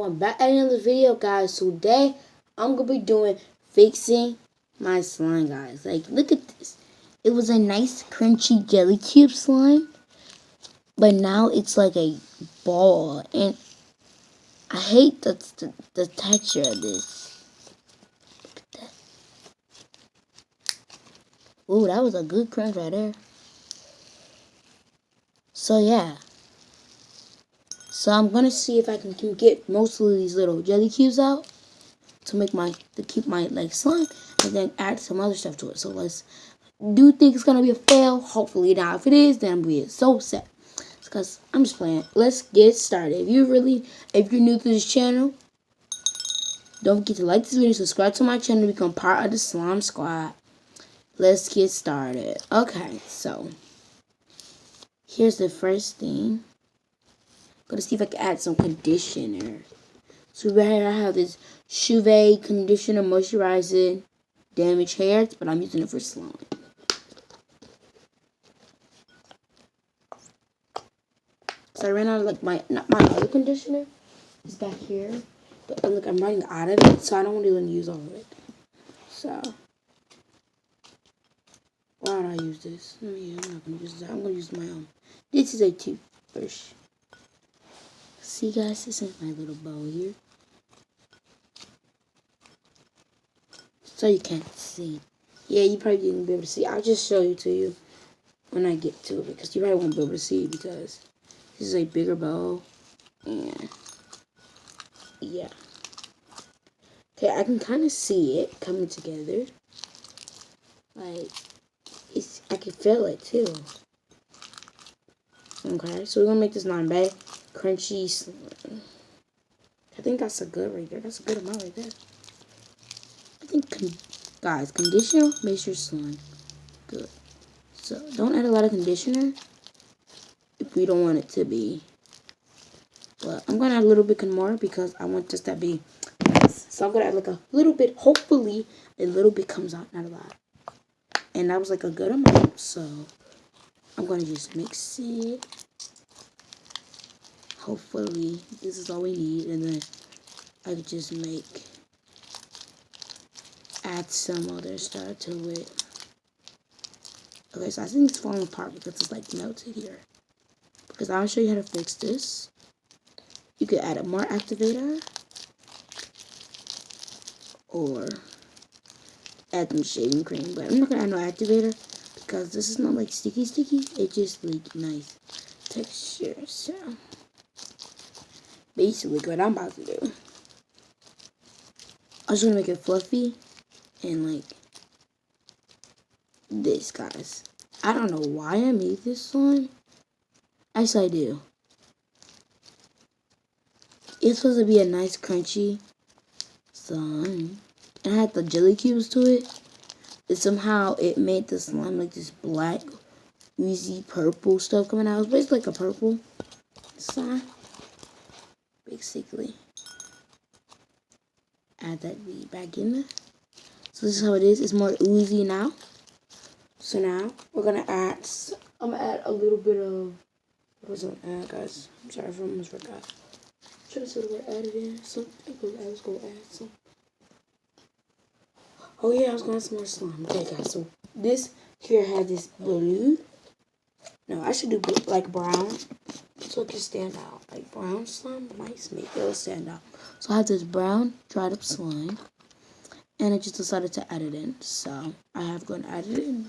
everyone, back at another video, guys. Today I'm gonna be doing fixing my slime, guys. Like, look at this. It was a nice crunchy jelly cube slime, but now it's like a ball, and I hate the texture of this. Look at that. Ooh, that was a good crunch right there. So yeah. So I'm gonna see if I can get most of these little jelly cubes out to keep my like slime, and then add some other stuff to it. So let's do you think it's gonna be a fail? Hopefully not. If it is, then I'm gonna be so sad. Because I'm just playing. Let's get started. If you're new to this channel, don't forget to like this video, subscribe to my channel, become part of the slime squad. Let's get started. Okay, so here's the first thing. Gonna see if I can add some conditioner. So right here I have this Chauvet conditioner moisturizing damaged hairs, but I'm using it for slime. So I ran out of like my other conditioner is back here, but look, I'm running out of it, so I don't really want to use all of it. So why don't I use this? Oh yeah, I'm not gonna use that. I'm gonna use my own. This is a toothbrush. See guys, this is my little bowl here. So you can't see. Yeah, you probably didn't be able to see. I'll just show you to you when I get to it, because you probably won't be able to see it because this is a bigger bowl. And yeah. Okay, I can kind of see it coming together. Like, I can feel it too. Okay, so we're gonna make this non-bad crunchy slime. I think that's a good right there. That's a good amount right there. I think, guys, conditioner makes your slime good. So don't add a lot of conditioner if we don't want it to be. But I'm gonna add a little bit more because I want this to be nice. So I'm gonna add like a little bit. Hopefully, a little bit comes out, not a lot. And that was like a good amount. So I'm gonna just mix it. Hopefully, this is all we need, and then I could just add some other stuff to it. Okay, so I think it's falling apart because it's like melted here. Because I'll show you how to fix this. You could add a more activator, or add some shaving cream, but I'm not gonna add no activator because this is not like sticky. It's just like nice texture. So basically, what I'm about to do, I'm just gonna make it fluffy and like this, guys. I don't know why I made this slime. Actually, I do. It's supposed to be a nice crunchy slime, and I had the jelly cubes to it. And somehow it made the slime like this black, oozy purple stuff coming out. It's basically like a purple slime, basically. Add that back in there. So this is how it is. It's more oozy now. So now we're gonna add. I'm gonna add a little bit of. What was I gonna add, guys? I'm sorry if I almost forgot. I'm trying to see what I added in. I was gonna add some. Oh yeah, I was gonna add some more slime. Okay, guys. So this here had this blue. No, I should do like brown, so it can stand out. Like brown slime might make it stand out. So I have this brown dried up slime, and I just decided to add it in. So I have gone add it in.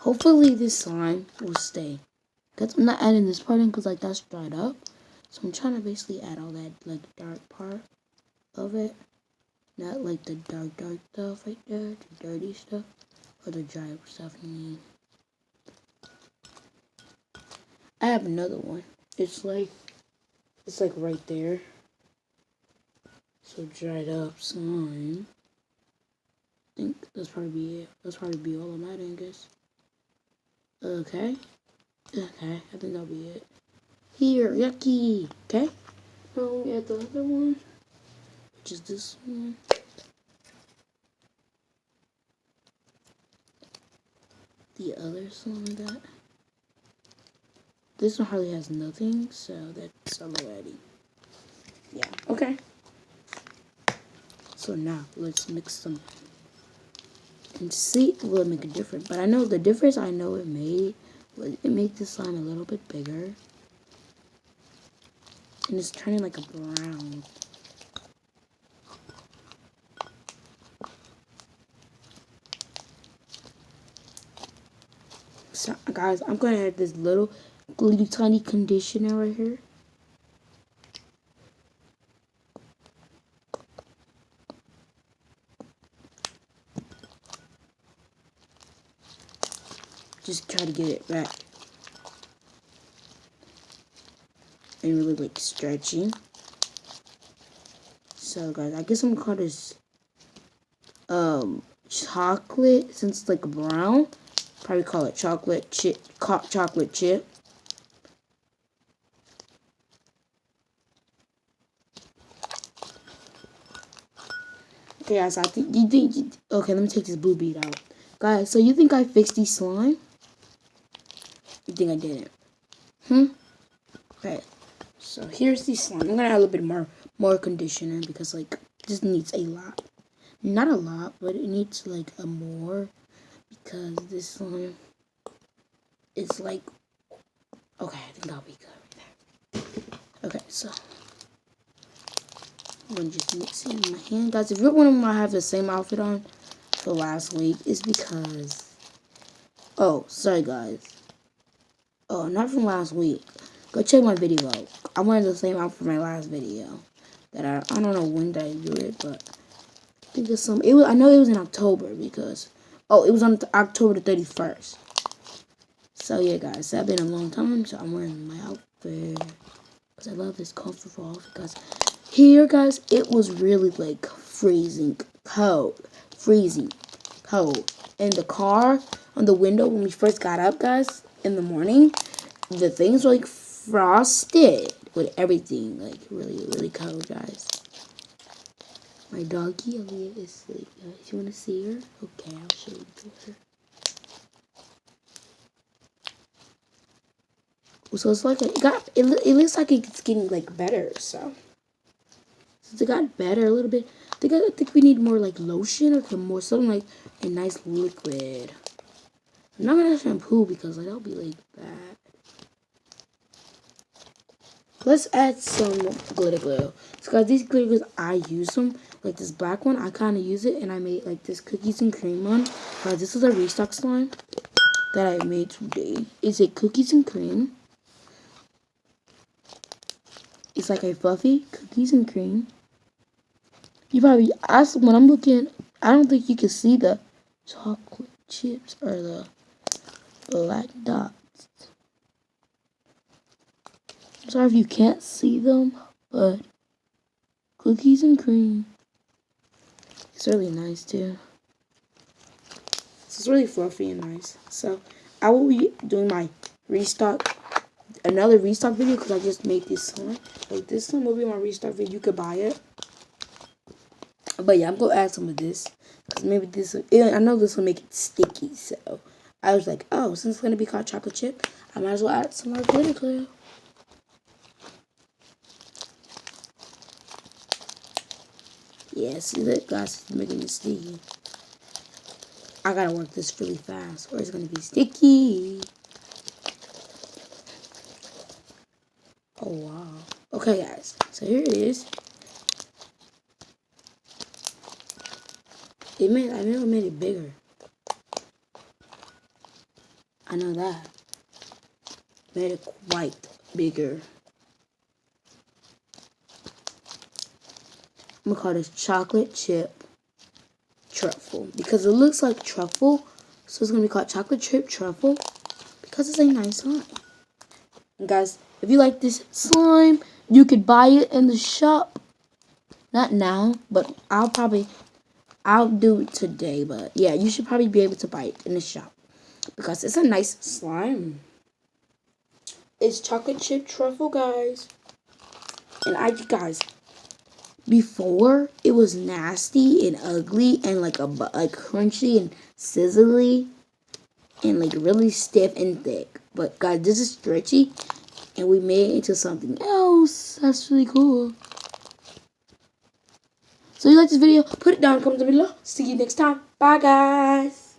Hopefully this slime will stay. Because I'm not adding this part in because like that's dried up. So I'm trying to basically add all that like dark part of it. Not like the dark stuff right there, the dirty stuff, or the dry stuff you mean. I have another one. It's like right there. So dried up slime. I think that's probably be it. That's probably be all I'm adding, I guess. Okay, I think that'll be it. Here, yucky. Okay, now we add the other one, which is this one. the other slime that. This one hardly has nothing, so that's already. Yeah, okay. So now, let's mix them and see will it make a difference. But I know the difference I know it made was it made the slime a little bit bigger. And it's turning like a brown. So, guys, I'm going to add this little tiny conditioner right here. Just try to get it back. And really like stretching. So guys, I guess I'm gonna call this chocolate, since it's like brown. Probably call it chocolate chip. Chocolate chip. Okay, guys, I think you think. Okay, let me take this blue bead out, guys. So you think I fixed these slime? You think I didn't? Okay. So here's the slime. I'm gonna add a little bit more conditioner because like this needs a lot. Not a lot, but it needs like a more, because this slime is like, okay, I think that'll be good right there. Okay, so I'm gonna just mix it in my hand. Guys, if you're wondering why I have the same outfit on for last week, it's because, oh, sorry guys. Oh, not from last week. Go check my video out. I'm wearing the same outfit for my last video. That I don't know when did I do it, but I think it's some. It was. I know it was in October because. Oh, it was on October the 31st. So yeah, guys, that's been a long time. So I'm wearing my outfit because I love this comfortable outfit. Guys, here, guys, it was really like freezing cold, in the car on the window when we first got up, guys, in the morning. The things were like frosted with everything, like really cold, guys. My doggy Aaliyah is asleep, guys. You wanna see her? Okay, I'll show you her. So it's like it looks like it's getting like better. So since it got better a little bit, I think we need more like lotion or more something like a nice liquid. I'm not gonna shampoo because like that'll be like bad. Let's add some glitter glue. So guys, these glitter glues, I use them. Like this black one, I kind of use it, and I made like this cookies and cream one. This is a restock slime that I made today. It's a cookies and cream. It's like a fluffy cookies and cream. You probably asked when I'm looking. I don't think you can see the chocolate chips or the black dots. I'm sorry if you can't see them, but cookies and cream. It's really nice too. It's really fluffy and nice. So I will be doing my another restock video because I just made this one. Like this one will be my restock video. You could buy it. But yeah, I'm gonna add some of this because maybe this. I know this will make it sticky. So I was like, oh, since it's gonna be called chocolate chip, I might as well add some more glitter glue. Yeah, see that, guys, it's making it sticky. I gotta work this really fast or it's gonna be sticky. Oh wow. Okay guys, so here it is. I never made it bigger. I know that. Made it quite bigger. I'm gonna call this chocolate chip truffle because it looks like truffle, so it's gonna be called chocolate chip truffle because it's a nice slime. And guys, if you like this slime, you could buy it in the shop. Not now, but I'll do it today. But yeah, you should probably be able to buy it in the shop because it's a nice slime. It's chocolate chip truffle, guys. And guys, before it was nasty and ugly and like crunchy and sizzly. and like really stiff and thick. But guys, this is stretchy, and we made it into something else. That's really cool. So if you like this video, put it down in the comments below. See you next time. Bye guys.